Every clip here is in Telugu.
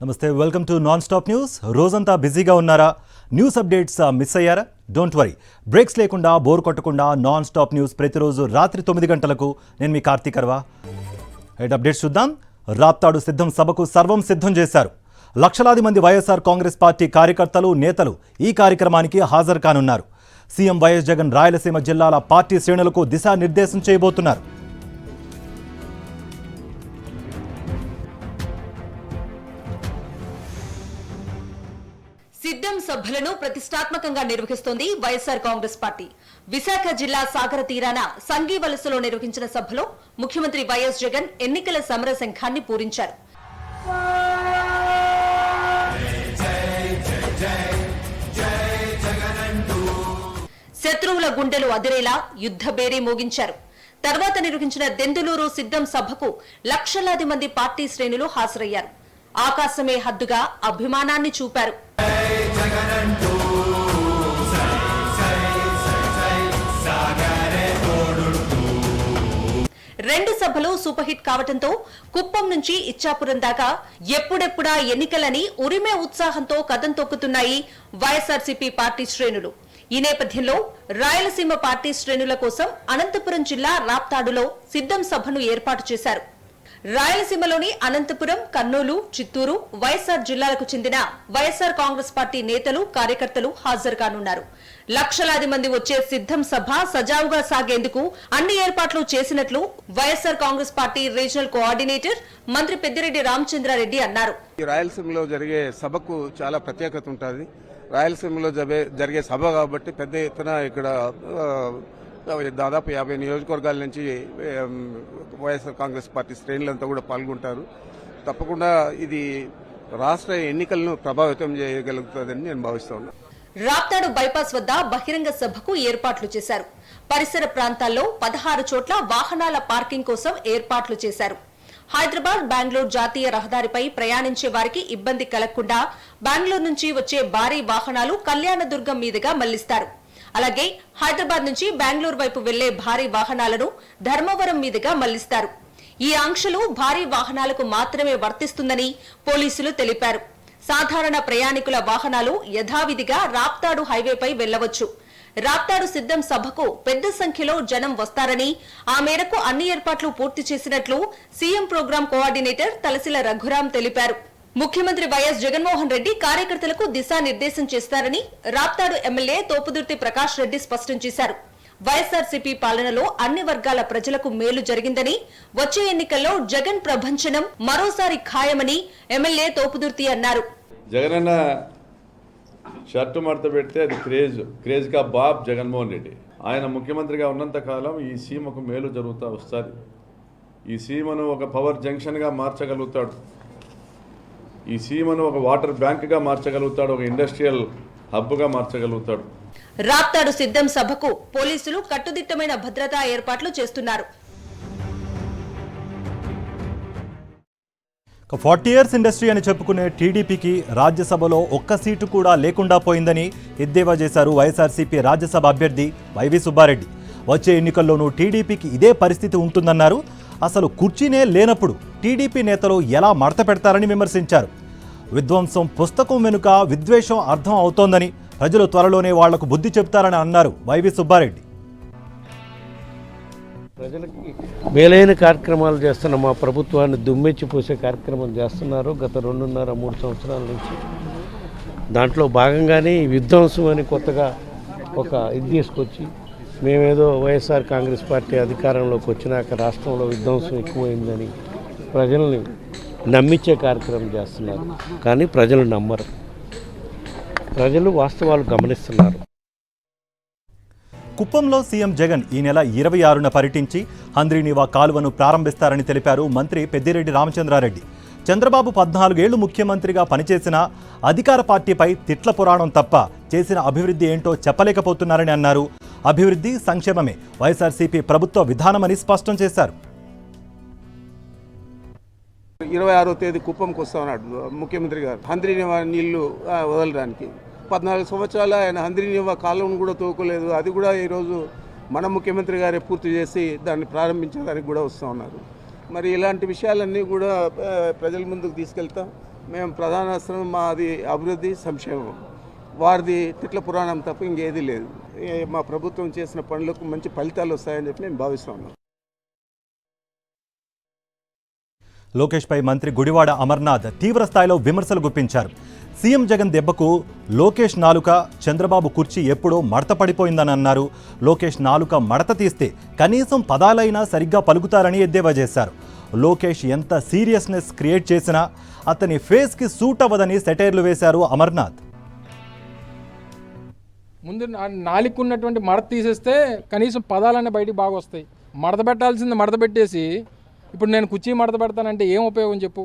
నమస్తే, welcome to non stop news. రోజంతా బిజీగా ఉన్నారా? న్యూస్ అప్డేట్స్ మిస్ అయ్యారా? డోంట్ వరీ, బ్రేక్స్ లేకుండా బోర్ కొట్టకుండా నాన్ స్టాప్ న్యూస్ ప్రతిరోజు రాత్రి 9 గంటలకు. నేను మీ కార్తీక్ అర్వా. హెడ్ అప్డేట్స్ చూద్దాం. రాప్తాడు సిద్ధం సభకు సర్వం సిద్ధం చేశారు. లక్షలాది మంది వైఎస్ఆర్ కాంగ్రెస్ పార్టీ కార్యకర్తలు, నేతలు ఈ కార్యక్రమానికి హాజరు కానున్నారు. సీఎం వైఎస్ జగన్ రాయలసీమ జిల్లాల పార్టీ శ్రేణులకు దిశానిర్దేశం చేయబోతున్నారు. సిద్ధం సభలను ప్రతిష్టాత్మకంగా నిర్వహిస్తోంది వైఎస్ఆర్ కాంగ్రెస్ పార్టీ. విశాఖ జిల్లా సాగర తీరాన సంఘీవలసలో నిర్వహించిన సభలో ముఖ్యమంత్రి వైఎస్ జగన్ ఎన్నికల సమర శంఖాన్ని పూరించారు. శత్రువుల గుండెలు అదిరేలా యుద్ధ బేరీ మోగించారు. తర్వాత నిర్వహించిన దెందులూరు సిద్ధం సభకు లక్షలాది మంది పార్టీ శ్రేణులు హాజరయ్యారు. ఆకాశమే హద్దుగా అభిమానాన్ని చూపారు. రెండు సభలు సూపర్ హిట్ కావడంతో కుప్పం నుంచి ఇచ్చాపురం దాకా ఎప్పుడెప్పుడా ఎన్నికలని ఉరిమే ఉత్సాహంతో కదం తొక్కుతున్నాయి వైఎస్ఆర్సీపీ పార్టీ శ్రేణులు. ఈ నేపథ్యంలో రాయలసీమ పార్టీ శ్రేణుల కోసం అనంతపురం జిల్లా రాప్తాడులో సిద్ధం సభను ఏర్పాటు చేశారు. రాయలసీమలోని అనంతపురం, కర్నూలు, చిత్తూరు, వైఎస్ఆర్ జిల్లాలకు చెందిన వైఎస్ఆర్ కాంగ్రెస్ పార్టీ నేతలు, కార్యకర్తలు హాజరు కానున్నారు. లక్షలాది మంది వచ్చే సిద్ధం సభ సజావుగా సాగేందుకు అన్ని ఏర్పాట్లు చేసినట్లు YSR Congress party regional coordinator మంత్రి పెద్దిరెడ్డి రామచంద్రారెడ్డి అన్నారు. రాయలసీమలో జరిగే సభకు చాలా ప్రత్యేకత ఉంటుంది. రాయలసీమలో జరిగే సభ కాబట్టి పెద్ద ఎత్తున ఇక్కడ దాదాపు 50 నియోజకవర్గాల నుంచి వైఎస్ఆర్ కాంగ్రెస్ పార్టీ శ్రేణులంతా కూడా పాల్గొంటారు. తప్పకుండా ఇది రాష్ట్ర ఎన్నికలను ప్రభావితం చేయగలుగుతుందని నేను భావిస్తున్నాను. రాప్తాడు బైపాస్ వద్ద బహిరంగ సభకు ఏర్పాట్లు చేశారు. పరిసర ప్రాంతాల్లో 16 చోట్ల వాహనాల పార్కింగ్ కోసం ఏర్పాట్లు చేశారు. హైదరాబాద్, బెంగళూరు జాతీయ రహదారిపై ప్రయాణించే వారికి ఇబ్బంది కలగకుండా బెంగళూరు నుంచి వచ్చే భారీ వాహనాలు కళ్యాణదుర్గం మీదుగా మళ్లిస్తారు. అలాగే హైదరాబాద్ నుంచి బెంగళూరు వైపు వెళ్లే భారీ వాహనాలను ధర్మవరం మీదుగా మళ్లిస్తారు. ఈ ఆంక్షలు భారీ వాహనాలకు మాత్రమే వర్తిస్తుందని పోలీసులు తెలిపారు. సాధారణ ప్రయాణికుల వాహనాలు యథావిధిగా రాప్తాడు హైవేపై వెళ్లవచ్చు. రాప్తాడు సిద్ధం సభకు పెద్ద సంఖ్యలో జనం వస్తారని, ఆ మేరకు అన్ని ఏర్పాట్లు పూర్తి చేసినట్లు CM program coordinator Talasila Raghuram తెలిపారు. ముఖ్యమంత్రి వైఎస్ జగన్మోహన్ రెడ్డి కార్యకర్తలకు దిశానిర్దేశం చేస్తారని రాప్తాడు ఎమ్మెల్యే తోపుదుర్తి ప్రకాష్ రెడ్డి స్పష్టం చేశారు. వైఎస్ఆర్సీపీ పాలనలో అన్ని వర్గాల ప్రజలకు మేలు జరిగిందని, వచ్చే ఎన్నికల్లో జగన్ ప్రభంజనం మరోసారి ఖాయమని ఎమ్మెల్యే తోపుదుర్తి అన్నారు. జగనన్న షర్టు మడత పెడితే అది క్రేజ్ కా బాబ్ జగన్మోహన్ రెడ్డి. ఆయన ముఖ్యమంత్రిగా ఉన్నంత కాలం ఈ సీమకు మేలు జరుగుతూ వస్తుంది. ఈ సీమను ఒక పవర్ జంక్షన్గా మార్చగలుగుతాడు. ఈ సీమను ఒక వాటర్ బ్యాంక్గా మార్చగలుగుతాడు. ఒక ఇండస్ట్రియల్ హబ్గా మార్చగలుగుతాడు. రాప్తాడు సిద్ధం సభకు పోలీసులు కట్టుదిట్టమైన భద్రతా ఏర్పాట్లు చేస్తున్నారు. 40 years ఇండస్ట్రీ అని చెప్పుకునే టీడీపీకి రాజ్యసభలో ఒక్క సీటు కూడా లేకుండా పోయిందని ఎద్దేవా చేశారు వైఎస్ఆర్సీపీ రాజ్యసభ అభ్యర్థి వైవి సుబ్బారెడ్డి. వచ్చే ఎన్నికల్లోనూ టీడీపీకి ఇదే పరిస్థితి ఉంటుందన్నారు. అసలు కుర్చీనే లేనప్పుడు టీడీపీ నేతలు ఎలా మడత పెడతారని విమర్శించారు. విధ్వంసం పుస్తకం వెనుక విద్వేషం అర్థం అవుతోందని, ప్రజలు త్వరలోనే వాళ్లకు బుద్ధి చెబుతారని అన్నారు వైవి సుబ్బారెడ్డి. ప్రజలకి మేలైన కార్యక్రమాలు చేస్తున్న మా ప్రభుత్వాన్ని దుమ్మెచ్చిపోసే కార్యక్రమం చేస్తున్నారు గత 2.5-3 సంవత్సరాల నుంచి. దాంట్లో భాగంగానే విధ్వంసం అని కొత్తగా ఒక ఇది తీసుకొచ్చి, మేమేదో వైఎస్ఆర్ కాంగ్రెస్ పార్టీ అధికారంలోకి వచ్చినాక రాష్ట్రంలో విధ్వంసం ఎక్కువైందని ప్రజల్ని నమ్మించే కార్యక్రమం చేస్తున్నారు. కానీ ప్రజలు నమ్మరు. ప్రజలు వాస్తవాలు గమనిస్తున్నారు. కుప్పంలో సీఎం జగన్ ఈ నెల 26న పర్యటించి హంద్రీనీవా కాలువను ప్రారంభిస్తారని తెలిపారు మంత్రి పెద్దిరెడ్డి రామచంద్రారెడ్డి. చంద్రబాబు 14 ఏళ్లు ముఖ్యమంత్రిగా పనిచేసిన అధికార పార్టీపై తిట్ల పురాణం తప్ప చేసిన అభివృద్ధి ఏంటో చెప్పలేకపోతున్నారని అన్నారు. అభివృద్ధి, సంక్షేమమే వైఎస్ఆర్సీపీ ప్రభుత్వ విధానమని స్పష్టం చేశారు. 26వ తేదీ కుప్పంకి వస్తామన్నాడు ముఖ్యమంత్రి గారు హంద్రీనీవా నీళ్లు వదలడానికి. 14 సంవత్సరాలు ఆయన హంద్రీనీవా కాలువను కూడా తోకలేదు. అది కూడా ఈరోజు మన ముఖ్యమంత్రి గారే పూర్తి చేసి దాన్ని ప్రారంభించడానికి కూడా వస్తూ ఉన్నారు. మరి ఇలాంటి విషయాలన్నీ కూడా ప్రజల ముందుకు తీసుకెళ్తాం. మేము ప్రధాన అస్త్రం మాది అభివృద్ధి సంక్షేమం, వారిది తిట్ల పురాణం తప్ప ఇంకేదీ లేదు. మా ప్రభుత్వం చేసిన పనులకు మంచి ఫలితాలు వస్తాయని చెప్పి నేను భావిస్తున్నాను. లోకేష్పై మంత్రి గుడివాడ అమర్నాథ్ తీవ్ర స్థాయిలో విమర్శలు గుప్పించారు. సీఎం జగన్ దెబ్బకు లోకేష్ నాలుక, చంద్రబాబు కుర్చీ ఎప్పుడో మడత పడిపోయిందని అన్నారు. లోకేష్ నాలుక మడత తీస్తే కనీసం పదాలైనా సరిగ్గా పలుకుతారని ఎద్దేవా చేశారు. లోకేష్ ఎంత సీరియస్నెస్ క్రియేట్ చేసినా అతని ఫేస్కి సూట్ అవ్వదని సెటైర్లు వేశారు అమర్నాథ్. ముందు నాలుగు ఉన్నటువంటి మడత తీసేస్తే కనీసం పదాలన్నీ బయటికి బాగా వస్తాయి. మడత పెట్టాల్సింది మడత పెట్టేసి ఇప్పుడు నేను కుర్చీ మడత పెడతానంటే ఏం ఉపయోగం చెప్పు?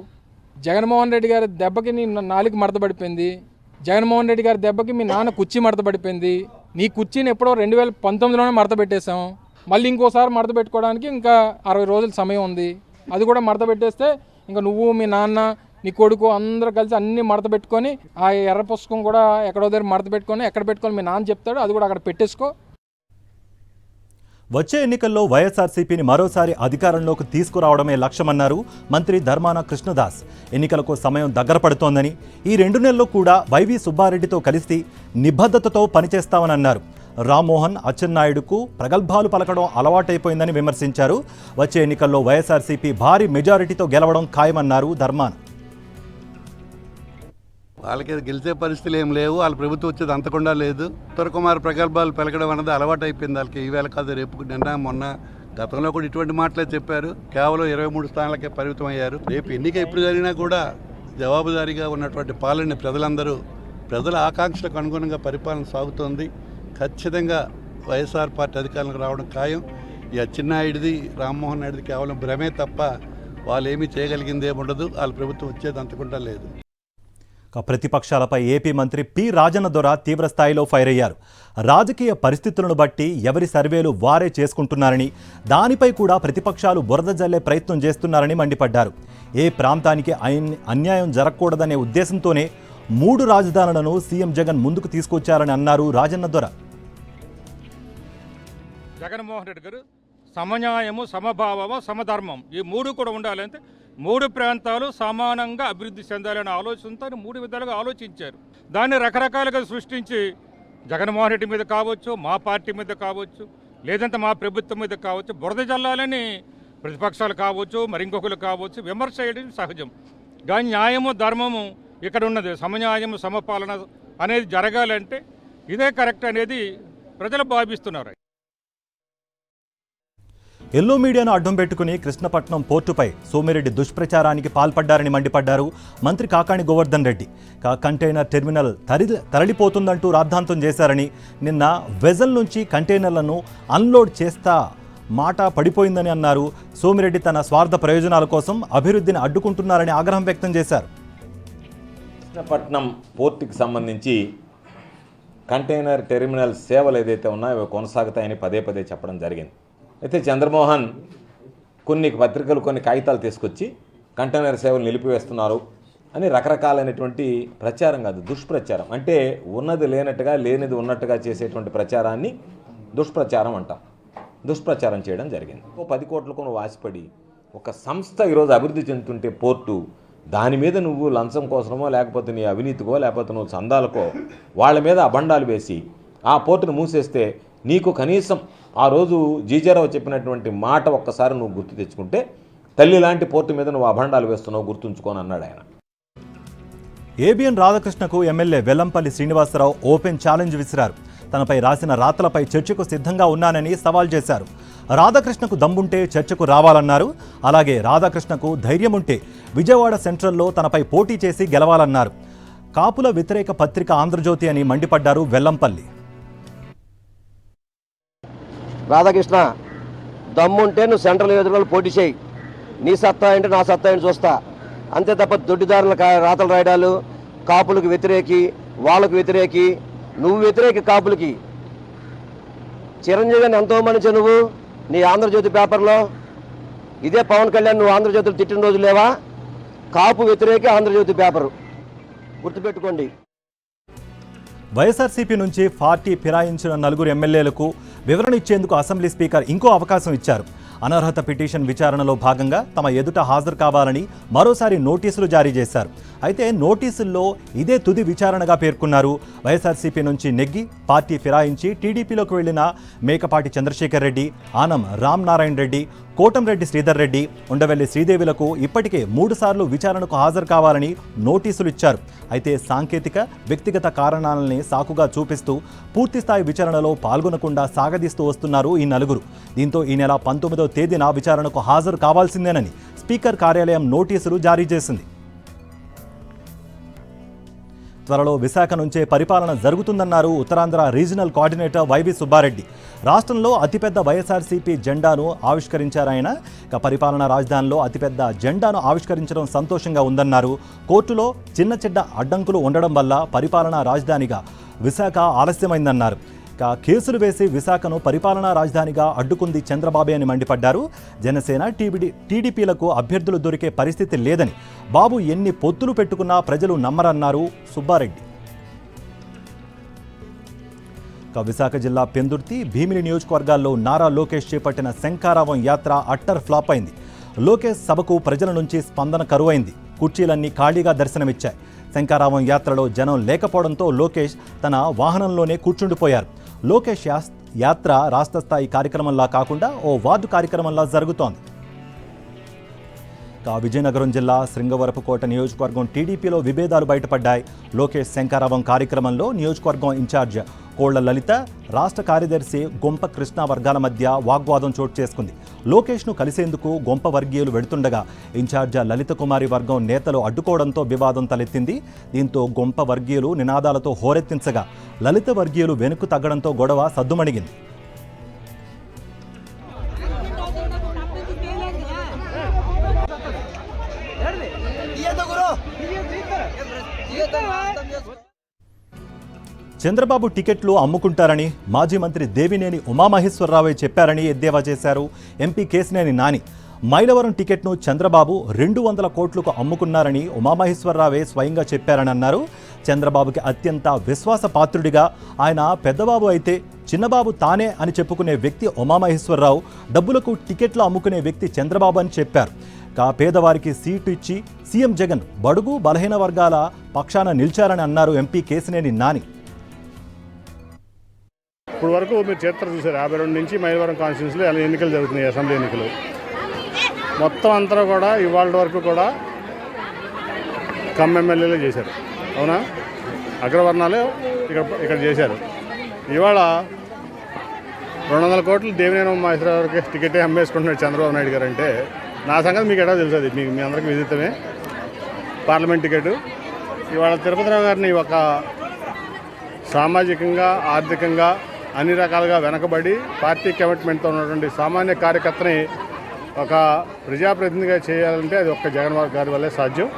జగన్మోహన్ రెడ్డి గారి దెబ్బకి నీ నాలుగు మడత పడిపోయింది, జగన్మోహన్ రెడ్డి గారి దెబ్బకి మీ నాన్న కుర్చీ మడత పడిపోయింది. నీ కుర్చీని ఎప్పుడో 2019లోనే మడత పెట్టేశాం, మళ్ళీ ఇంకోసారి మడత పెట్టుకోవడానికి ఇంకా 60 రోజుల సమయం ఉంది. అది కూడా మడత పెట్టేస్తే ఇంకా నువ్వు, మీ నాన్న, నీ కొడుకు అందరూ కలిసి అన్ని మడత పెట్టుకొని ఆ ఎర్ర పుస్తకం కూడా ఎక్కడో దగ్గర మడత పెట్టుకొని ఎక్కడ పెట్టుకొని మీ నాన్న చెప్తాడు, అది కూడా అక్కడ పెట్టేసుకో. వచ్చే ఎన్నికల్లో వైఎస్ఆర్సీపీని మరోసారి అధికారంలోకి తీసుకురావడమే లక్ష్యమన్నారు మంత్రి ధర్మాన కృష్ణదాస్. ఎన్నికలకు సమయం దగ్గర పడుతోందని, ఈ 2 నెలల్లో కూడా వైవి సుబ్బారెడ్డితో కలిసి నిబద్ధతతో పనిచేస్తామని అన్నారు. రామ్మోహన్, అచ్చెన్నాయుడుకు ప్రగల్భాలు పలకడం అలవాటైపోయిందని విమర్శించారు. వచ్చే ఎన్నికల్లో వైఎస్ఆర్సీపీ భారీ మెజారిటీతో గెలవడం ఖాయమన్నారు ధర్మాన. వాళ్ళకి గెలిచే పరిస్థితులు ఏం లేవు, వాళ్ళ ప్రభుత్వం వచ్చేది అంతకుండా లేదు. ఉత్తర కుమార్ ప్రగల్భాలు పలకడం అన్నది అలవాటు అయిపోయింది వాళ్ళకి. ఈవేళ కాదు రేపు, నిన్న మొన్న గతంలో కూడా ఇటువంటి మాటలే చెప్పారు. కేవలం 23 స్థానాలకే పరిమితం అయ్యారు. రేపు ఎన్నిక ఎప్పుడు జరిగినా కూడా జవాబుదారీగా ఉన్నటువంటి పాలన ప్రజల ఆకాంక్షలకు అనుగుణంగా పరిపాలన సాగుతోంది. ఖచ్చితంగా వైఎస్ఆర్ పార్టీ అధికారంలోకి రావడం ఖాయం. ఈ అచ్చెన్నాయుడిది, రామ్మోహన్ నాయుడిది కేవలం భ్రమే తప్ప వాళ్ళు ఏమీ చేయగలిగింది ఏమి ఉండదు. వాళ్ళ ప్రభుత్వం వచ్చేది అంతకుండా లేదు. ప్రతిపక్షాలపై ఏపీ మంత్రి పి రాజన్న దొర తీవ్ర స్థాయిలో ఫైర్ అయ్యారు. రాజకీయ పరిస్థితులను బట్టి ఎవరి సర్వేలు వారే చేసుకుంటున్నారని, దానిపై కూడా ప్రతిపక్షాలు బురద జల్లే ప్రయత్నం చేస్తున్నారని మండిపడ్డారు. ఏ ప్రాంతానికి అన్యాయం జరగకూడదనే ఉద్దేశంతోనే 3 రాజధానులను సీఎం జగన్ ముందుకు తీసుకొచ్చారని అన్నారు రాజన్న దొర. జగన్మోహన్ రెడ్డి గారు సమన్యాయము, సమభావము, సమధర్మం ఈ 3 కూడా ఉండాలంటే 3 ప్రాంతాలు సమానంగా అభివృద్ధి చెందాలనే ఆలోచనతో 3 విధాలుగా ఆలోచించారు. దాన్ని రకరకాలుగా సృష్టించి జగన్మోహన్ రెడ్డి మీద కావచ్చు, మా పార్టీ మీద కావచ్చు, లేదంటే మా ప్రభుత్వం మీద కావచ్చు, బురద జల్లాలని ప్రతిపక్షాలు కావచ్చు, మరి ఇంకొకరు కావచ్చు విమర్శ చేయడం సహజం. కానీ న్యాయము, ధర్మము ఇక్కడ ఉన్నది. సమన్యాయము, సమపాలన అనేది జరగాలంటే ఇదే కరెక్ట్ అనేది ప్రజలు భావిస్తున్నారు. ఎల్లో మీడియాను అడ్డం పెట్టుకుని కృష్ణపట్నం పోర్టుపై సోమిరెడ్డి దుష్ప్రచారానికి పాల్పడ్డారని మండిపడ్డారు మంత్రి కాకాణి గోవర్ధన్ రెడ్డి. కంటైనర్ టెర్మినల్ తరలిపోతుందంటూ రాద్ధాంతం చేశారని, నిన్న వెజల్ నుంచి కంటైనర్లను అన్లోడ్ చేస్తా మాట పడిపోయిందని అన్నారు. సోమిరెడ్డి తన స్వార్థ ప్రయోజనాల కోసం అభివృద్ధిని అడ్డుకుంటున్నారని ఆగ్రహం వ్యక్తం చేశారు. కృష్ణపట్నం పోర్టుకి సంబంధించి కంటైనర్ టెర్మినల్ సేవలు ఏదైతే ఉన్నాయో అవి కొనసాగుతాయని పదే చెప్పడం జరిగింది. అయితే చంద్రమోహన్ కొన్ని పత్రికలు కొన్ని కాగితాలు తీసుకొచ్చి కంటైనర్ సేవలు నిలిపివేస్తున్నారు అని రకరకాలైనటువంటి ప్రచారం, కాదు దుష్ప్రచారం, అంటే ఉన్నది లేనట్టుగా లేనిది ఉన్నట్టుగా చేసేటువంటి ప్రచారాన్ని దుష్ప్రచారం అంటాం. దుష్ప్రచారం చేయడం జరిగింది. 10 కోట్లకు నువ్వు ఆశపడి ఒక సంస్థ ఈరోజు అభివృద్ధి చెందుతుంటే పోర్టు, దాని మీద నువ్వు లంచం కోసమో లేకపోతే నీ అవినీతికో లేకపోతే నువ్వు చందాలకో వాళ్ళ మీద అబండాలు వేసి ఆ పోర్టును మూసేస్తే నీకు కనీసం ఆ రోజు జీజారావు చెప్పినటువంటి మాట ఒక్కసారి నువ్వు గుర్తు తెచ్చుకుంటే తల్లి లాంటి పోర్టు మీద నువ్వు అభండాలు వేస్తున్నావు, గుర్తుంచుకొని అన్నాడు ఆయన. ఏబిఎన్ రాధాకృష్ణకు MLA Vellampalli Srinivasarao open challenge విసిరారు. తనపై రాసిన రాతలపై చర్చకు సిద్ధంగా ఉన్నానని సవాల్ చేశారు. రాధాకృష్ణకు దమ్ముంటే చర్చకు రావాలన్నారు. అలాగే రాధాకృష్ణకు ధైర్యం ఉంటే విజయవాడ సెంట్రల్లో తనపై పోటీ చేసి గెలవాలన్నారు. కాపుల వ్యతిరేక పత్రిక ఆంధ్రజ్యోతి అని మండిపడ్డారు వెల్లంపల్లి. రాధాకృష్ణ, దమ్ముంటే నువ్వు సెంట్రల్ నియోజకవర్గంలో పోటీ చేయి, నీ సత్తా ఏంటి నా సత్తా ఏంటి చూస్తా, అంతే తప్ప దొడ్డిదారుల రాతలు రాయడాలు, కాపులకు వ్యతిరేకి, వాళ్ళకు వ్యతిరేకి, నువ్వు వ్యతిరేకి కాపులకి. చిరంజీవిని ఎంతో మంది నువ్వు నీ ఆంధ్రజ్యోతి పేపర్లో, ఇదే పవన్ కళ్యాణ్ నువ్వు ఆంధ్రజ్యోతిలో తిట్టిన రోజు లేవా? కాపు వ్యతిరేకి ఆంధ్రజ్యోతి పేపరు, గుర్తుపెట్టుకోండి. వైఎస్ఆర్సీపీ నుంచి పార్టీ ఫిరాయించిన 4 ఎమ్మెల్యేలకు వివరణ ఇచ్చేందుకు అసెంబ్లీ స్పీకర్ ఇంకో అవకాశం ఇచ్చారు. అనర్హత పిటిషన్ విచారణలో భాగంగా తమ ఎదుట హాజరు కావాలని మరోసారి నోటీసులు జారీ చేశారు. అయితే నోటీసుల్లో ఇదే తుది విచారణగా పేర్కొన్నారు. వైఎస్ఆర్సీపీ నుంచి నెగ్గి పార్టీ ఫిరాయించి టీడీపీలోకి వెళ్లిన మేకపాటి చంద్రశేఖర్ రెడ్డి, ఆనం రామనారాయణ రెడ్డి, కోటంరెడ్డి శ్రీధర్ రెడ్డి, ఉండవెల్లి శ్రీదేవిలకు ఇప్పటికే 3 సార్లు విచారణకు హాజరు కావాలని నోటీసులు ఇచ్చారు. అయితే సాంకేతిక వ్యక్తిగత కారణాలని సాకుగా చూపిస్తూ పూర్తిస్థాయి విచారణలో పాల్గొనకుండా సాగదీస్తూ వస్తున్నారు ఈ నలుగురు. దీంతో ఈ నెల 19వ తేదీన విచారణకు హాజరు కావాల్సిందేనని స్పీకర్ కార్యాలయం నోటీసులు జారీ చేసింది. త్వరలో విశాఖ నుంచే పరిపాలన జరుగుతుందన్నారు Uttarandhra regional coordinator YV Subba Reddy. రాష్ట్రంలో అతిపెద్ద వైఎస్ఆర్సీపీ జెండాను ఆవిష్కరించారాయన. ఇక పరిపాలనా రాజధానిలో అతిపెద్ద జెండాను ఆవిష్కరించడం సంతోషంగా ఉందన్నారు. కోర్టులో చిన్న అడ్డంకులు ఉండడం వల్ల పరిపాలనా రాజధానిగా విశాఖ ఆలస్యమైందన్నారు. ఇక కేసులు వేసి విశాఖను పరిపాలనా రాజధానిగా అడ్డుకుంది చంద్రబాబే అని మండిపడ్డారు. జనసేన టీడీపీలకు అభ్యర్థులు దొరికే పరిస్థితి లేదని, బాబు ఎన్ని పొత్తులు పెట్టుకున్నా ప్రజలు నమ్మరన్నారు సుబ్బారెడ్డి. ఇక విశాఖ జిల్లా పెందుర్తి, భీమిలి నియోజకవర్గాల్లో నారా లోకేష్ చేపట్టిన శంఖారావం యాత్ర అట్టర్ ఫ్లాప్ అయింది. లోకేష్ సభకు ప్రజల నుంచి స్పందన కరువైంది. కుర్చీలన్నీ ఖాళీగా దర్శనమిచ్చాయి. శంఖారావం యాత్రలో జనం లేకపోవడంతో లోకేష్ తన వాహనంలోనే కూర్చుండిపోయారు. లోకేష్ యాత్ర రాష్ట్ర స్థాయి కార్యక్రమంలా కాకుండా ఓ వార్డు కార్యక్రమంలా జరుగుతోంది. విజయనగరం జిల్లా శృంగవరపుకోట నియోజకవర్గం టీడీపీలో విభేదాలు బయటపడ్డాయి. లోకేష్ శంఖారావం కార్యక్రమంలో నియోజకవర్గం ఇన్ఛార్జ్ కోళ్ల లలిత, రాష్ట్ర కార్యదర్శి గొంప కృష్ణ వర్గాల మధ్య వాగ్వాదం చోటు చేసుకుంది. లోకేష్ను కలిసేందుకు గొంప వర్గీయులు వెడుతుండగా ఇన్ఛార్జ్ లలిత కుమారి వర్గం నేతలు అడ్డుకోవడంతో వివాదం తలెత్తింది. దీంతో గొంప వర్గీయులు నినాదాలతో హోరెత్తించగా లలిత వర్గీయులు వెనుక్కు తగ్గడంతో గొడవ సద్దుమణిగింది. చంద్రబాబు టికెట్లు అమ్ముకుంటారని మాజీ మంత్రి దేవినేని ఉమామహేశ్వరరావు చెప్పారని ఎద్దేవా చేశారు ఎంపీ కేశినేని నాని. మైలవరం టికెట్ను చంద్రబాబు 200 కోట్లకు అమ్ముకున్నారని ఉమామహేశ్వరరావే స్వయంగా చెప్పారని అన్నారు. చంద్రబాబుకి అత్యంత విశ్వాసపాత్రుడిగా ఆయన పెద్దబాబు అయితే చిన్నబాబు తానే అని చెప్పుకునే వ్యక్తి ఉమామహేశ్వరరావు, డబ్బులకు టికెట్లు అమ్ముకునే వ్యక్తి చంద్రబాబు అని చెప్పారు. పేదవారికి సీటు ఇచ్చి సీఎం జగన్ బడుగు బలహీన వర్గాల పక్షాన నిలిచారని అన్నారు ఎంపీ కేశినేని నాని. ఇప్పుడు వరకు మీరు చరిత్ర చూసారు, 52 నుంచి మైలవరం కాన్స్టిట్యూన్సీలో ఎన్నికలు జరుగుతున్నాయి, అసెంబ్లీ ఎన్నికలు. మొత్తం అంతా కూడా ఇవాళ వరకు కూడా కమ్ ఎమ్మెల్యేలే చేశారు, అవునా? అగ్రవర్ణాలే ఇక్కడ చేశారు. ఇవాళ 200 కోట్లు దేవినేని ఉమామహేశ్వరరావుకి టికెటే అమ్మేసుకుంటున్నాడు చంద్రబాబు నాయుడు గారు అంటే నా సంగతి మీకు ఎటా తెలుసు. అది మీ అందరికీ విదితమే. పార్లమెంట్ టికెట్ ఇవాళ తిరుపతిరావు గారిని ఒక సామాజికంగా, ఆర్థికంగా అన్ని రకాలుగా వెనకబడి పార్టీ కమిట్మెంట్తో ఉన్నటువంటి సామాన్య కార్యకర్తని ఒక ప్రజాప్రతినిధిగా చేయాలంటే అది ఒక్క జగన్ గారి వల్లే సాధ్యం.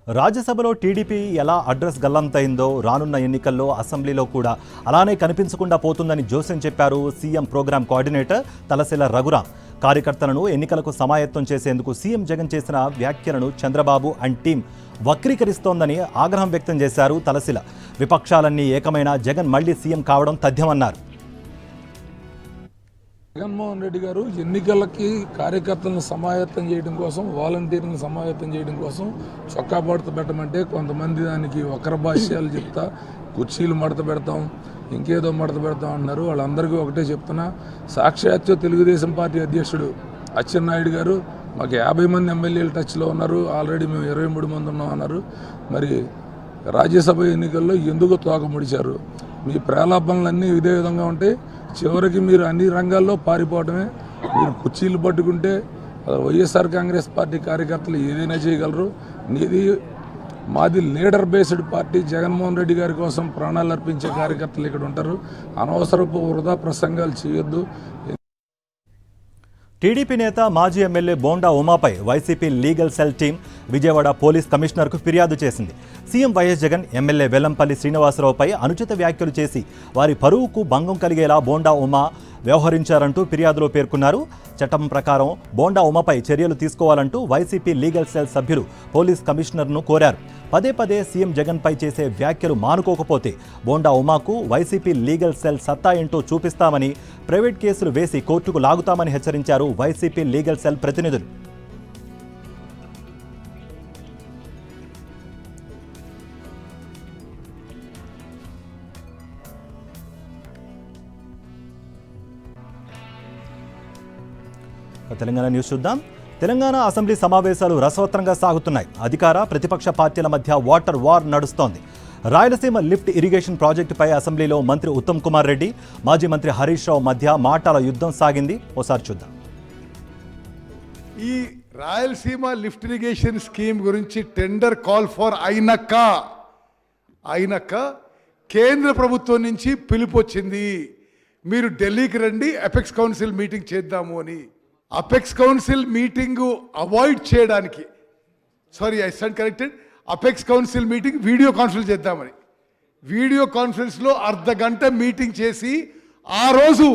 రాజ్యసభలో టీడీపీ ఎలా అడ్రస్ గల్లంతైందో రానున్న ఎన్నికల్లో అసెంబ్లీలో కూడా అలానే కనిపించకుండా పోతుందని జోసెన్ చెప్పారు CM program coordinator Talasila Raghuram. కార్యకర్తలను ఎన్నికలకు సమాయత్తం చేసేందుకు సీఎం జగన్ చేసిన వ్యాఖ్యలను చంద్రబాబు అండ్ టీం వక్రీకరిస్తోందని ఆగ్రహం వ్యక్తం చేశారు తలశిల. విపక్షాలన్నీ ఏకమైన జగన్ మళ్లీ సీఎం కావడం తథ్యమన్నారు. జగన్మోహన్ రెడ్డి గారు ఎన్నికలకి కార్యకర్తలను సమాయత్తం చేయడం కోసం, వాలంటీర్లను సమాయత్తం చేయడం కోసం చొక్కా పడత పెట్టమంటే కొంతమంది దానికి వక్ర భాష్యాలు చెప్తా కుర్చీలు మడత పెడతాం, ఇంకేదో మడత పెడతాం అన్నారు. వాళ్ళందరికీ ఒకటే చెప్తున్నా, సాక్షాత్తు తెలుగుదేశం పార్టీ అధ్యక్షుడు అచ్చెన్నాయుడు గారు మాకు 50 మంది ఎమ్మెల్యేలు టచ్లో ఉన్నారు, ఆల్రెడీ మేము 23 మంది ఉన్నాం అన్నారు. మరి రాజ్యసభ ఎన్నికల్లో ఎందుకు తోక ముడిచారు? మీ ప్రలాపనలన్నీ ఇదే విధంగా ఉంటాయి. చివరికి మీరు అన్ని రంగాల్లో పారిపోవడమే. మీరు కుర్చీలు పట్టుకుంటే వైఎస్ఆర్ కాంగ్రెస్ పార్టీ కార్యకర్తలు ఏదైనా చేయగలరు. మాది leader based party. Jaganmohan Reddy గారి కోసం ప్రాణాలు అర్పించే కార్యకర్తలు ఇక్కడ ఉంటారు. అనవసరపు వృధా ప్రసంగాలు చేయొద్దు. టీడీపీ నేత మాజీ ఎమ్మెల్యే బోండా ఉమాపై YCP legal cell team Vijayawada police కమిషనర్కు ఫిర్యాదు చేసింది. CM YS Jagan MLA Vellampalli శ్రీనివాసరావుపై అనుచిత వ్యాఖ్యలు చేసి వారి పరువుకు భంగం కలిగేలా బోండా ఉమా వ్యవహరించారంటూ ఫిర్యాదులో పేర్కొన్నారు. చట్టం ప్రకారం బోండా ఉమాపై చర్యలు తీసుకోవాలంటూ వైసీపీ లీగల్ సెల్ సభ్యులు పోలీస్ కమిషనర్ను కోరారు. పదే పదే సీఎం జగన్పై చేసే వ్యాఖ్యలు మానుకోకపోతే బోండా ఉమాకు వైసీపీ లీగల్ సెల్ సత్తా ఏంటో చూపిస్తామని, ప్రైవేట్ కేసులు వేసి కోర్టుకు లాగుతామని హెచ్చరించారు వైసీపీ లీగల్ సెల్ ప్రతినిధులు. తెలంగాణ న్యూస్ చూద్దాం. తెలంగాణ అసెంబ్లీ సమావేశాలు రసవత్తరంగా సాగుతున్నాయి. అధికార ప్రతిపక్ష పార్టీల మధ్య వాటర్ వార్ నడుస్తోంది. రాయలసీమ లిఫ్ట్ ఇరిగేషన్ ప్రాజెక్టుపై అసెంబ్లీలో మంత్రి ఉత్తమ్ కుమార్ రెడ్డి, మాజీ మంత్రి హరీష్ రావు మధ్య మాటల యుద్ధం సాగింది. ఓసారి చూద్దాం. ఈ రాయలసీమ లిఫ్ట్ ఇరిగేషన్ స్కీమ్ గురించి టెండర్ కాల్ ఫర్ అయినాక కేంద్ర ప్రభుత్వం నుంచి పిలుపు వచ్చింది, మీరు ఢిల్లీకి రండి, అపెక్స్ కౌన్సిల్ మీటింగ్ చేద్దాము అని. అపెక్స్ కౌన్సిల్ మీటింగు అవాయిడ్ చేయడానికి, I stand corrected, apex council meeting video conference చేద్దామని. వీడియో కాన్ఫరెన్స్లో అర్ధగంట మీటింగ్ చేసి ఆ రోజు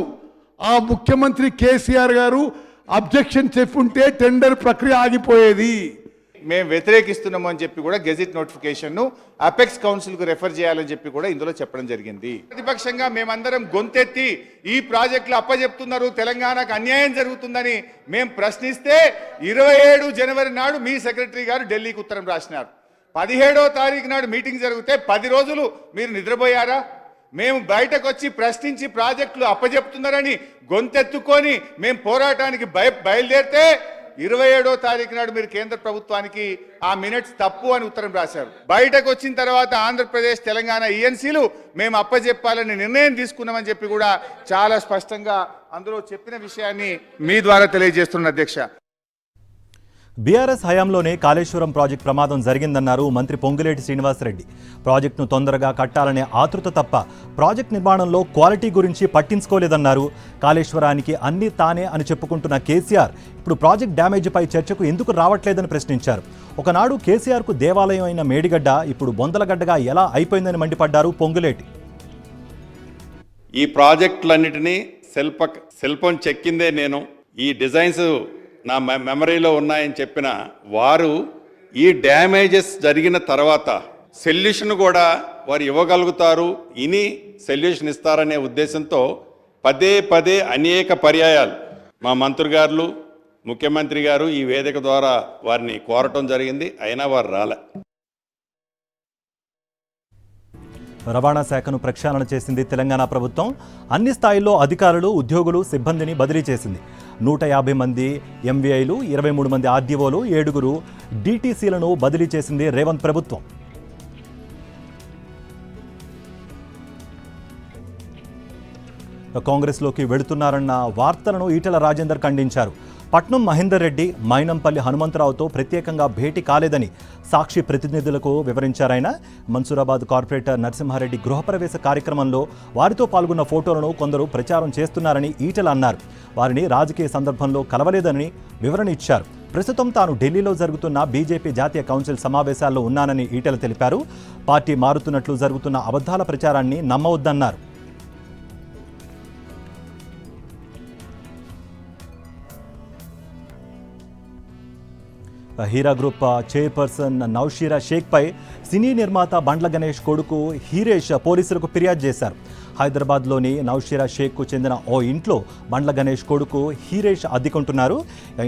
ఆ ముఖ్యమంత్రి కేసీఆర్ గారు అబ్జెక్షన్ చెప్పుంటే టెండర్ ప్రక్రియ ఆగిపోయేది. మేము వ్యతిరేకిస్తున్నాము అని చెప్పి కూడా గెజిట్ నోటిఫికేషన్ను అపెక్స్ కౌన్సిల్కు రెఫర్ చేయాలని చెప్పి కూడా ఇందులో చెప్పడం జరిగింది. ప్రతిపక్షంగా మేమందరం గొంతెత్తి ఈ ప్రాజెక్టులు అప్పచెప్తున్నారు, తెలంగాణకు అన్యాయం జరుగుతుందని మేము ప్రశ్నిస్తే 27 జనవరి నాడు మీ సెక్రటరీ గారు ఢిల్లీకి ఉత్తరం రాసినారు. 17వ తారీఖు నాడు మీటింగ్ జరిగితే 10 రోజులు మీరు నిద్రపోయారా? మేము బయటకు వచ్చి ప్రశ్నించి ప్రాజెక్టులు అప్పచెప్తున్నారని గొంతెత్తుకొని మేము పోరాటానికి బయలుదేరితే 27వ తారీఖు నాడు మీరు కేంద్ర ప్రభుత్వానికి ఆ మినిట్స్ తప్పు అని ఉత్తరం రాశారు. బయటకు వచ్చిన తర్వాత ఆంధ్రప్రదేశ్, తెలంగాణ ఈఎన్సీలు మేము అప్పచెప్పాలని నిర్ణయం తీసుకున్నామని చెప్పి కూడా చాలా స్పష్టంగా అందులో చెప్పిన విషయాన్ని మీ ద్వారా తెలియజేస్తున్న అధ్యక్ష. బీఆర్ఎస్ హయాంలోనే కాళేశ్వరం ప్రాజెక్టు ప్రమాదం జరిగిందన్నారు మంత్రి పొంగులేటి శ్రీనివాసరెడ్డి. ప్రాజెక్టును తొందరగా కట్టాలనే ఆతృత తప్ప ప్రాజెక్టు నిర్మాణంలో క్వాలిటీ గురించి పట్టించుకోలేదన్నారు. కాళేశ్వరానికి అన్నీ తానే అని చెప్పుకుంటున్న కేసీఆర్ ఇప్పుడు ప్రాజెక్ట్ డ్యామేజీపై చర్చకు ఎందుకు రావట్లేదని ప్రశ్నించారు. ఒకనాడు కేసీఆర్కు దేవాలయం అయిన మేడిగడ్డ ఇప్పుడు బొందలగడ్డగా ఎలా అయిపోయిందని మండిపడ్డారు పొంగులేటి. ఈ ప్రాజెక్టులన్నిటినీ శిల్పం చెక్కిందే నేను, ఈ డిజైన్స్ నా మెమరీలో ఉన్నాయని చెప్పిన వారు ఈ డ్యామేజెస్ జరిగిన తర్వాత సొల్యూషన్ కూడా వారు ఇవ్వగలుగుతారు, ఇని సొల్యూషన్ ఇస్తారనే ఉద్దేశంతో పదే అనేక పర్యాయాలు మా మంత్రి గారు, ముఖ్యమంత్రి గారు ఈ వేదిక ద్వారా వారిని కోరటం జరిగింది. అయినా వారు రాలే. రవాణా శాఖను ప్రక్షాళన చేసింది తెలంగాణ ప్రభుత్వం. అన్ని స్థాయిల్లో అధికారులు, ఉద్యోగులు, సిబ్బందిని బదిలీ చేసింది. 150 మంది ఎంవీఐలు, 23 మంది ఆర్డీఓలు, 7 డీటీసీలను బదిలీ చేసింది రేవంత్ ప్రభుత్వం. కాంగ్రెస్లోకి వెళుతున్నారన్న వార్తలను ఈటెల రాజేందర్ ఖండించారు. పట్నం మహేందర్ రెడ్డి, మైనంపల్లి హనుమంతరావుతో ప్రత్యేకంగా భేటీ కాలేదని సాక్షి ప్రతినిధులకు వివరించారాయన. మన్సూరాబాద్ కార్పొరేటర్ నరసింహారెడ్డి గృహప్రవేశ కార్యక్రమంలో వారితో పాల్గొన్న ఫోటోలను కొందరు ప్రచారం చేస్తున్నారని ఈటెల అన్నారు. వారిని రాజకీయ సందర్భంలో కలవలేదని వివరణ ఇచ్చారు. ప్రస్తుతం తాను ఢిల్లీలో జరుగుతున్న బీజేపీ జాతీయ కౌన్సిల్ సమావేశాల్లో ఉన్నానని ఈటెల తెలిపారు. పార్టీ మారుతున్నట్లు జరుగుతున్న అబద్ధాల ప్రచారాన్ని నమ్మవద్దన్నారు. హీరా గ్రూప్ చైర్పర్సన్ నౌషీరా షేక్పై సినీ నిర్మాత బండ్ల గణేష్ కొడుకు హీరేష్ పోలీసులకు ఫిర్యాదు చేశారు. హైదరాబాద్లోని నౌషీరా షేక్కు చెందిన ఓ ఇంట్లో బండ్ల గణేష్ కొడుకు హీరేష్ అద్దెకుంటున్నారు.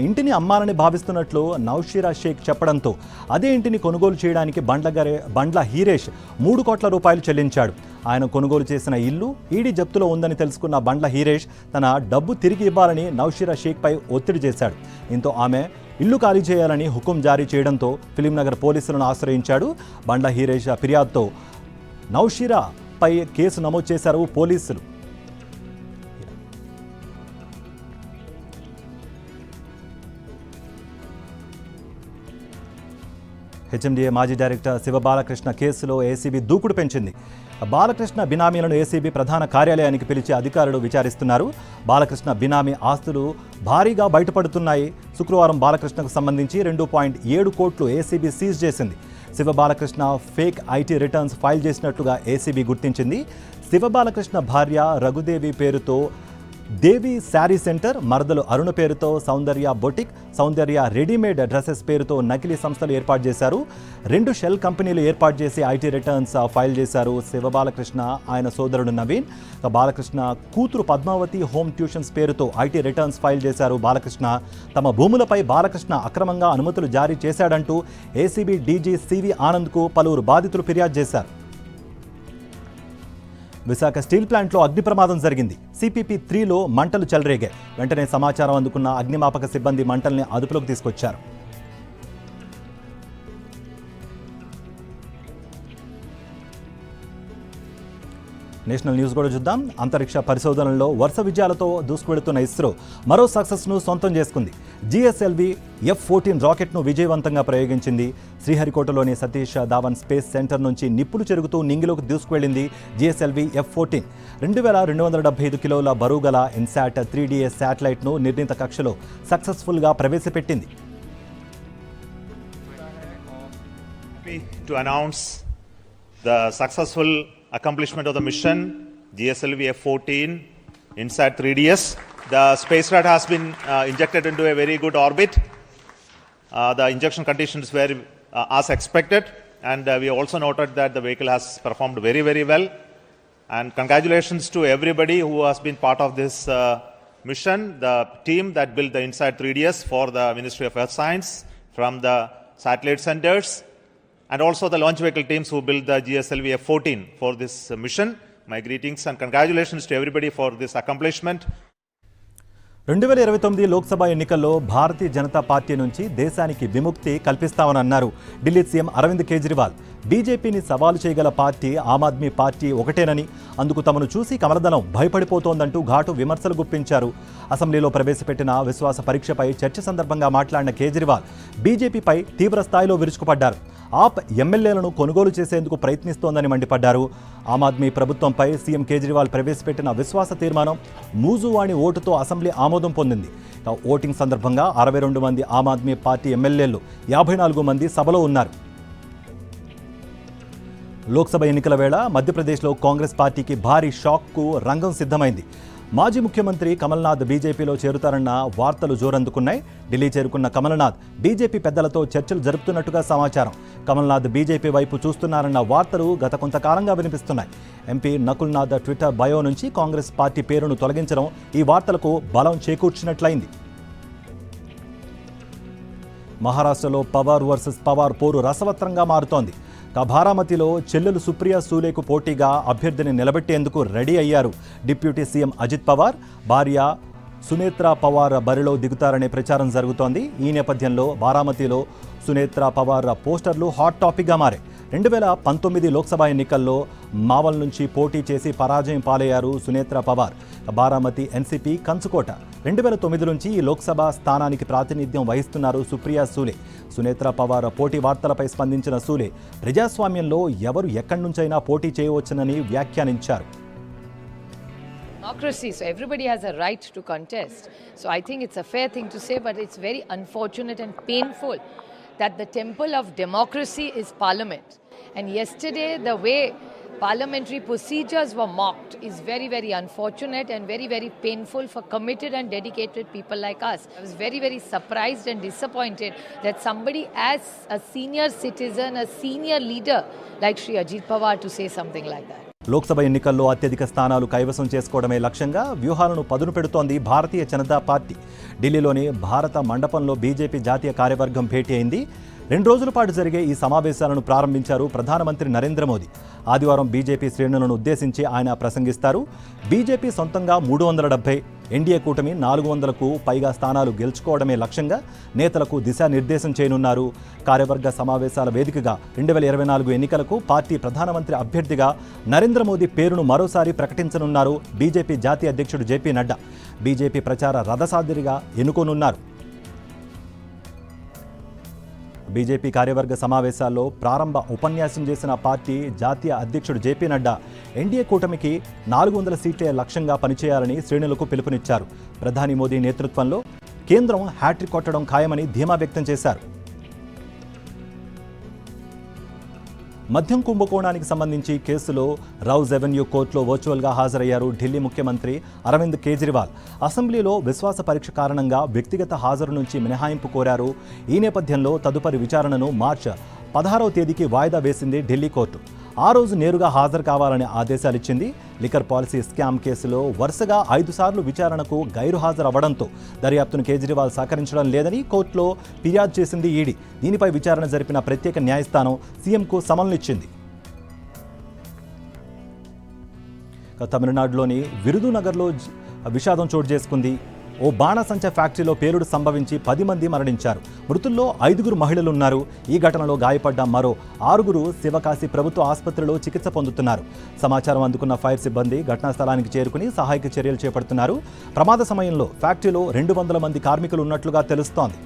ఇంటిని అమ్మాలని భావిస్తున్నట్లు నౌషీరా షేక్ చెప్పడంతో అదే ఇంటిని కొనుగోలు చేయడానికి బండ్ల హీరేష్ 3 కోట్ల రూపాయలు చెల్లించాడు. ఆయన కొనుగోలు చేసిన ఇల్లు ఈడీ జప్తులో ఉందని తెలుసుకున్న బండ్ల హీరేష్ తన డబ్బు తిరిగి ఇవ్వాలని నౌషీరా షేక్పై ఒత్తిడి చేశాడు. దీంతో ఆమె ఇల్లు ఖాళీ చేయాలని హుకుం జారీ చేయడంతో ఫిలింనగర్ పోలీసులను ఆశ్రయించాడు. బండ్ల హీరేష్ ఫిర్యాదుతో నౌషీరాపై కేసు నమోదు చేశారు పోలీసులు. హెచ్ఎండిఏ మాజీ డైరెక్టర్ శివ బాలకృష్ణ కేసులో ఏసీబీ దూకుడు పెంచింది. బాలకృష్ణ బినామీలను ఏసీబీ ప్రధాన కార్యాలయానికి పిలిచి అధికారులు విచారిస్తున్నారు. బాలకృష్ణ బినామీ ఆస్తులు భారీగా బయటపడుతున్నాయి. శుక్రవారం బాలకృష్ణకు సంబంధించి 2.7 కోట్లు ఏసీబీ సీజ్ చేసింది. Shiva Balakrishna fake IT returns file చేసినట్లుగా ఏసీబీ గుర్తించింది. శివ బాలకృష్ణ భార్య రఘుదేవి పేరుతో దేవి శారీ సెంటర్, మరదలు అరుణ పేరుతో సౌందర్య బొటిక్, సౌందర్య రెడీమేడ్ డ్రెస్సెస్ పేరుతో నకిలీ సంస్థలు ఏర్పాటు చేశారు. 2 షెల్ కంపెనీలు ఏర్పాటు చేసి ఐటీ రిటర్న్స్ ఫైల్ చేశారు శివబాలకృష్ణ, ఆయన సోదరుడు నవీన్. బాలకృష్ణ కూతురు పద్మావతి హోమ్ ట్యూషన్స్ పేరుతో ఐటీ రిటర్న్స్ ఫైల్ చేశారు బాలకృష్ణ. తమ భూములపై బాలకృష్ణ అక్రమంగా అనుమతులు జారీ చేశాడంటూ ఏసీబీ డీజీ సివి ఆనంద్కు పలువురు బాధితులు ఫిర్యాదు చేశారు. విశాఖ స్టీల్ ప్లాంట్లో అగ్ని ప్రమాదం జరిగింది. సిపిపి 3లో మంటలు చెలరేగాయి. వెంటనే సమాచారం అందుకున్న అగ్నిమాపక సిబ్బంది మంటల్ని అదుపులోకి తీసుకొచ్చారు. నేషనల్ న్యూస్ కూడా చూద్దాం. అంతరిక్ష పరిశోధనలో వరుస విజయాలతో దూసుకువెడుతున్న ఇస్రో మరో సక్సెస్ను సొంతం చేసుకుంది. జిఎస్ఎల్వి F-14 రాకెట్ను విజయవంతంగా ప్రయోగించింది. శ్రీహరికోటలోని సతీష్ ధావన్ స్పేస్ సెంటర్ నుంచి నిప్పులు చెరుగుతూ నింగిలోకి దూసుకువెళ్లింది జిఎస్ఎల్వి F-14. 2275 కిలోల బరువు గల ఇన్సాట్ 3DS శాటిలైట్ను నిర్ణీత కక్షలో సక్సెస్ఫుల్గా ప్రవేశపెట్టింది. To announce the successful accomplishment of the mission GSLV F-14 INSAT 3DS. The spacecraft has been injected into a very good orbit. The injection conditions were as expected, and we also noted that the vehicle has performed very, very well. And congratulations to everybody who has been part of this mission, the team that built the INSAT 3DS for the Ministry of Earth Science from the satellite centers, and also the launch vehicle teams who built the GSLV F-14 for this mission. My greetings and congratulations to everybody for this accomplishment. 2029 Lok Sabha ఎన్నికల్లో భారతీయ జనతా పార్టీ నుంచి దేశానికి విముక్తి కల్పిస్తామని అన్నారు ఢిల్లీ సీఎం అరవింద్ కేజ్రీవాల్. బీజేపీని సవాలు చేయగల పార్టీ ఆమ్ ఆద్మీ పార్టీ ఒకటేనని, అందుకు తమను చూసి కమలదళం భయపడిపోతోందంటూ ఘాటు విమర్శలు గుప్పించారు. అసెంబ్లీలో ప్రవేశపెట్టిన విశ్వాస పరీక్షపై చర్చ సందర్భంగా మాట్లాడిన కేజ్రీవాల్ బీజేపీపై తీవ్ర స్థాయిలో విరుచుకుపడ్డారు. ఆప్ ఎమ్మెల్యేలను కొనుగోలు చేసేందుకు ప్రయత్నిస్తోందని మండిపడ్డారు. ఆమ్ ఆద్మీ ప్రభుత్వంపై సీఎం కేజ్రీవాల్ ప్రవేశపెట్టిన విశ్వాస తీర్మానం మూజువాణి ఓటుతో అసెంబ్లీ ఆమోదం పొందింది. ఓటింగ్ సందర్భంగా 62 మంది ఆమ్ ఆద్మీ పార్టీ ఎమ్మెల్యేలు, 54 మంది సభలో ఉన్నారు. లోక్సభ ఎన్నికల వేళ మధ్యప్రదేశ్లో కాంగ్రెస్ పార్టీకి భారీ షాక్కు రంగం సిద్ధమైంది. మాజీ ముఖ్యమంత్రి కమల్నాథ్ బీజేపీలో చేరుతారన్న వార్తలు జోరందుకున్నాయి. ఢిల్లీ చేరుకున్న కమల్నాథ్ బీజేపీ పెద్దలతో చర్చలు జరుపుతున్నట్టుగా సమాచారం. కమల్నాథ్ బీజేపీ వైపు చూస్తున్నారన్న వార్తలు గత కొంతకాలంగా వినిపిస్తున్నాయి. ఎంపీ నకుల్నాథ్ ట్విట్టర్ బయో నుంచి కాంగ్రెస్ పార్టీ పేరును తొలగించడం ఈ వార్తలకు బలం చేకూర్చినట్లయింది. మహారాష్ట్రలో పవార్ వర్సెస్ పవార్ పోరు రసవత్రంగా మారుతోంది. బారామతిలో చెల్లెలు సుప్రియా సూలేకు పోటీగా అభ్యర్థిని నిలబెట్టేందుకు రెడీ అయ్యారు డిప్యూటీ సీఎం అజిత్ పవార్. భార్య సునేత్రా పవార్ బరిలో దిగుతారనే ప్రచారం జరుగుతోంది. ఈ నేపథ్యంలో బారామతిలో సునేత్రా పవార్ పోస్టర్లు హాట్ టాపిక్గా మారాయి. 2019 లోక్సభ ఎన్నికల్లో మావల్ నుంచి పోటీ చేసి పరాజయం పాలయ్యారు సునేత్రా పవార్. బారామతి ఎన్సీపీ కంచుకోట. 2009 నుంచి ఈ లోక్సభ స్థానానికి ప్రాతినిధ్యం వహిస్తున్నారు సుప్రియా సూలే. సునేత్రా పవార్ పోటీ వార్తలపై స్పందించిన సూలే ప్రజాస్వామ్యంలో ఎవరు ఎక్కడి నుంచైనా పోటీ చేయవచ్చునని వ్యాఖ్యానించారు. Democracy, so everybody has a right to contest. So I think it's a fair thing to say, but it's very unfortunate and painful that the temple of democracy is Parliament. And yesterday, the way parliamentary procedures were mocked is very, very unfortunate and very, very painful for committed and dedicated people like us. I was very, very surprised and disappointed that somebody as a senior citizen, a senior leader like Shri Ajit Pawar to say something like that. Lok Sabha ఎన్నికల్లో అత్యధిక స్థానాలు కైవసం చేసుకోవడమే లక్ష్యంగా వ్యూహాలను పదును పెడుతోంది భారతీయ జనతా పార్టీ. ఢిల్లీలోని భారత మండపంలో బీజేపీ జాతీయ కార్యవర్గం భేటీ అయింది. 2 రోజుల పాటు జరిగే ఈ సమావేశాలను ప్రారంభించారు ప్రధానమంత్రి నరేంద్ర మోదీ. ఆదివారం బీజేపీ శ్రేణులను ఉద్దేశించి ఆయన ప్రసంగిస్తారు. బీజేపీ సొంతంగా 370, ఎన్డీఏ కూటమి 400కు పైగా స్థానాలు గెలుచుకోవడమే లక్ష్యంగా నేతలకు దిశానిర్దేశం చేయనున్నారు. కార్యవర్గ సమావేశాల వేదికగా 2024 ఎన్నికలకు పార్టీ ప్రధానమంత్రి అభ్యర్థిగా నరేంద్ర మోదీ పేరును మరోసారి ప్రకటించనున్నారు బీజేపీ జాతీయ అధ్యక్షుడు జేపీ నడ్డా. బీజేపీ ప్రచార రథసారథిగా ఎన్నుకోనున్నారు. బీజేపీ కార్యవర్గ సమావేశాల్లో ప్రారంభ ఉపన్యాసం చేసిన పార్టీ జాతీయ అధ్యక్షుడు జేపీ నడ్డా ఎన్డీఏ కూటమికి 400 సీట్లే లక్ష్యంగా పనిచేయాలని శ్రేణులకు పిలుపునిచ్చారు. ప్రధాని మోదీ నేతృత్వంలో కేంద్రం హ్యాట్రిక్ కొట్టడం ఖాయమని ధీమా వ్యక్తం చేశారు. మద్యం కుంభకోణానికి సంబంధించి కేసులో రౌజ్ ఎవెన్యూ కోర్టులో వర్చువల్గా హాజరయ్యారు ఢిల్లీ ముఖ్యమంత్రి అరవింద్ కేజ్రీవాల్. అసెంబ్లీలో విశ్వాస పరీక్ష కారణంగా వ్యక్తిగత హాజరు నుంచి మినహాయింపు కోరారు. ఈ నేపథ్యంలో తదుపరి విచారణను మార్చి 16వ తేదీకి వాయిదా వేసింది ఢిల్లీ కోర్టు. ఆ రోజు నేరుగా హాజరు కావాలని ఆదేశాలిచ్చింది. లిక్కర్ పాలసీ స్కామ్ కేసులో వరుసగా 5 సార్లు విచారణకు గైరు హాజరవ్వడంతో దర్యాప్తును కేజ్రీవాల్ సహకరించడం లేదని కోర్టులో ఫిర్యాదు చేసింది ఈడీ. దీనిపై విచారణ జరిపిన ప్రత్యేక న్యాయస్థానం సీఎంకు సమన్లిచ్చింది. తమిళనాడులోని విరుదునగర్లో విషాదం చోటు చేసుకుంది. ఓ బాణసంచ ఫ్యాక్టరీలో పేలుడు సంభవించి 10 మంది మరణించారు. మృతుల్లో 5 మహిళలున్నారు. ఈ ఘటనలో గాయపడ్డ మరో 6 శివకాశి ప్రభుత్వ ఆసుపత్రిలో చికిత్స పొందుతున్నారు. సమాచారం అందుకున్న ఫైర్ సిబ్బంది ఘటనా స్థలానికి చేరుకుని సహాయక చర్యలు చేపడుతున్నారు. ప్రమాద సమయంలో ఫ్యాక్టరీలో 200 మంది కార్మికులు ఉన్నట్లుగా తెలుస్తోంది.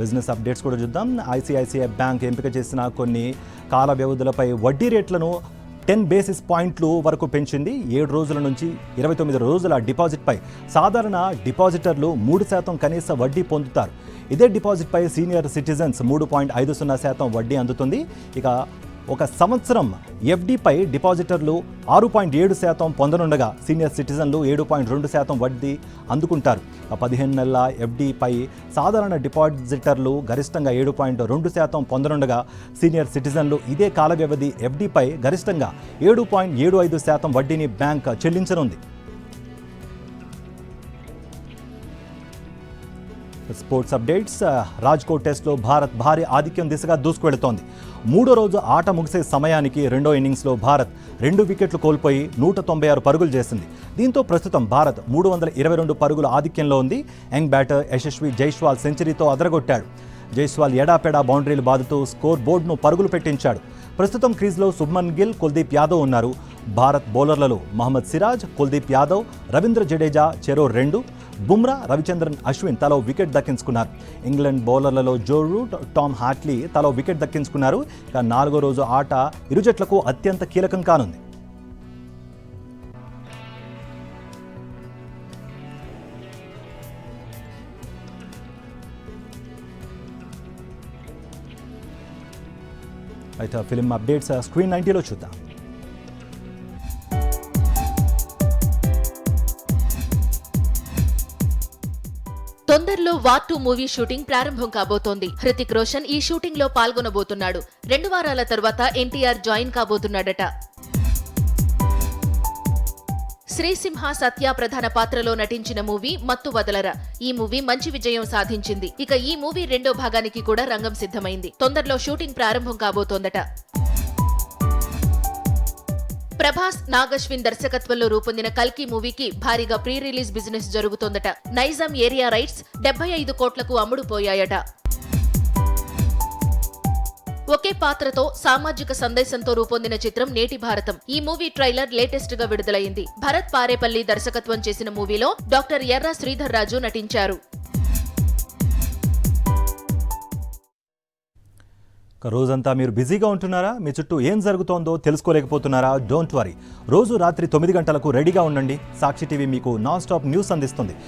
బిజినెస్ అప్డేట్స్ కూడా చూద్దాం. ఐసిఐసిఐ బ్యాంక్ ఎంపిక చేసిన కొన్ని కాల వ్యవధులపై వడ్డీ రేట్లను 10 బేసిస్ పాయింట్లు వరకు పెంచింది. 7 రోజుల నుంచి 29 రోజుల డిపాజిట్పై సాధారణ డిపాజిటర్లు 3% కనీస వడ్డీ పొందుతారు. ఇదే డిపాజిట్పై సీనియర్ సిటిజన్స్ 3.50% వడ్డీ అందుతుంది. ఇక ఒక సంవత్సరం ఎఫ్డీపై డిపాజిటర్లు 6.7% పొందనుండగా సీనియర్ సిటిజన్లు 7.2% వడ్డీ అందుకుంటారు. 15 నెలల ఎఫ్డీపై సాధారణ డిపాజిటర్లు గరిష్టంగా 7.2% పొందనుండగా సీనియర్ సిటిజన్లు ఇదే కాల వ్యవధి ఎఫ్డీపై గరిష్టంగా 7.75% వడ్డీని బ్యాంక్ చెల్లించనుంది. Sports updates. రాజ్కోట్ టెస్ట్లో భారత్ భారీ ఆధిక్యం దిశగా దూసుకువెళుతోంది. 3వ రోజు ఆట ముగిసే సమయానికి 2వ ఇన్నింగ్స్లో భారత్ 2 వికెట్లు కోల్పోయి 196 పరుగులు చేసింది. దీంతో ప్రస్తుతం భారత్ 322 పరుగుల ఆధిక్యంలో ఉంది. యంగ్ బ్యాటర్ యశస్వి జైస్వాల్ సెంచరీతో అదరగొట్టాడు. జైస్వాల్ ఎడాపెడా బౌండరీలు బాదుతూ స్కోర్ బోర్డును పరుగులు పెట్టించాడు. ప్రస్తుతం క్రీజ్లో శుభ్మన్ గిల్, కుల్దీప్ యాదవ్ ఉన్నారు. భారత్ బౌలర్లలో మహమ్మద్ సిరాజ్, కుల్దీప్ యాదవ్, రవీంద్ర జడేజా చెరో 2, బుమ్రా, రవిచంద్రన్ అశ్విన్ తలో వికెట్ దక్కించుకున్నారు. ఇంగ్లాండ్ బౌలర్లలో జో రూట్, టామ్ హాట్లీ తలో వికెట్ దక్కించుకున్నారు. ఇక 4వ రోజు ఆట ఇరు జట్లకు అత్యంత కీలకం కానుంది. అయితే ఫిల్మ్ అప్డేట్స్ స్క్రీన్ 90లో చూద్దాం. తొందరలో వార్ 2 మూవీ షూటింగ్ ప్రారంభం కాబోతోంది. హృతిక్ రోషన్ ఈ షూటింగ్ లో పాల్గొనబోతున్నాడు. 2 వారాల తర్వాత ఎన్టీఆర్ జాయిన్ కాబోతున్నాడట. శ్రీసింహ సత్య ప్రధాన పాత్రలో నటించిన మూవీ మత్తు వదలరా. ఈ మూవీ మంచి విజయం సాధించింది. ఇక ఈ మూవీ 2వ భాగానికి కూడా రంగం సిద్ధమైంది. తొందరలో షూటింగ్ ప్రారంభం కాబోతోందట. ప్రభాస్, నాగశ్విన్ దర్శకత్వంలో రూపొందిన కల్కి మూవీకి భారీగా ప్రీ రిలీజ్ బిజినెస్ జరుగుతోందట. నైజాం ఏరియా రైట్స్ 75 కోట్లకు అమ్ముడుపోయాయట. ఒకే పాత్రతో సామాజిక సందేశంతో రూపొందిన చిత్రం నేటి భారతం. ఈ మూవీ ట్రైలర్ లేటెస్ట్ గా విడుదలైంది. భరత్ పారేపల్లి దర్శకత్వం చేసిన మూవీలో డాక్టర్ ఎర్ర శ్రీధర్ రాజు నటించారు. రోజంతా మీరు బిజీగా ఉంటున్నారా? మీ చుట్టూ ఏం జరుగుతోందో తెలుసుకోలేకపోతున్నారా? డోంట్ వరీ, రోజు రాత్రి 9 గంటలకు రెడీగా ఉండండి. సాక్షి టీవీ మీకు నాన్ స్టాప్ న్యూస్ అందిస్తుంది.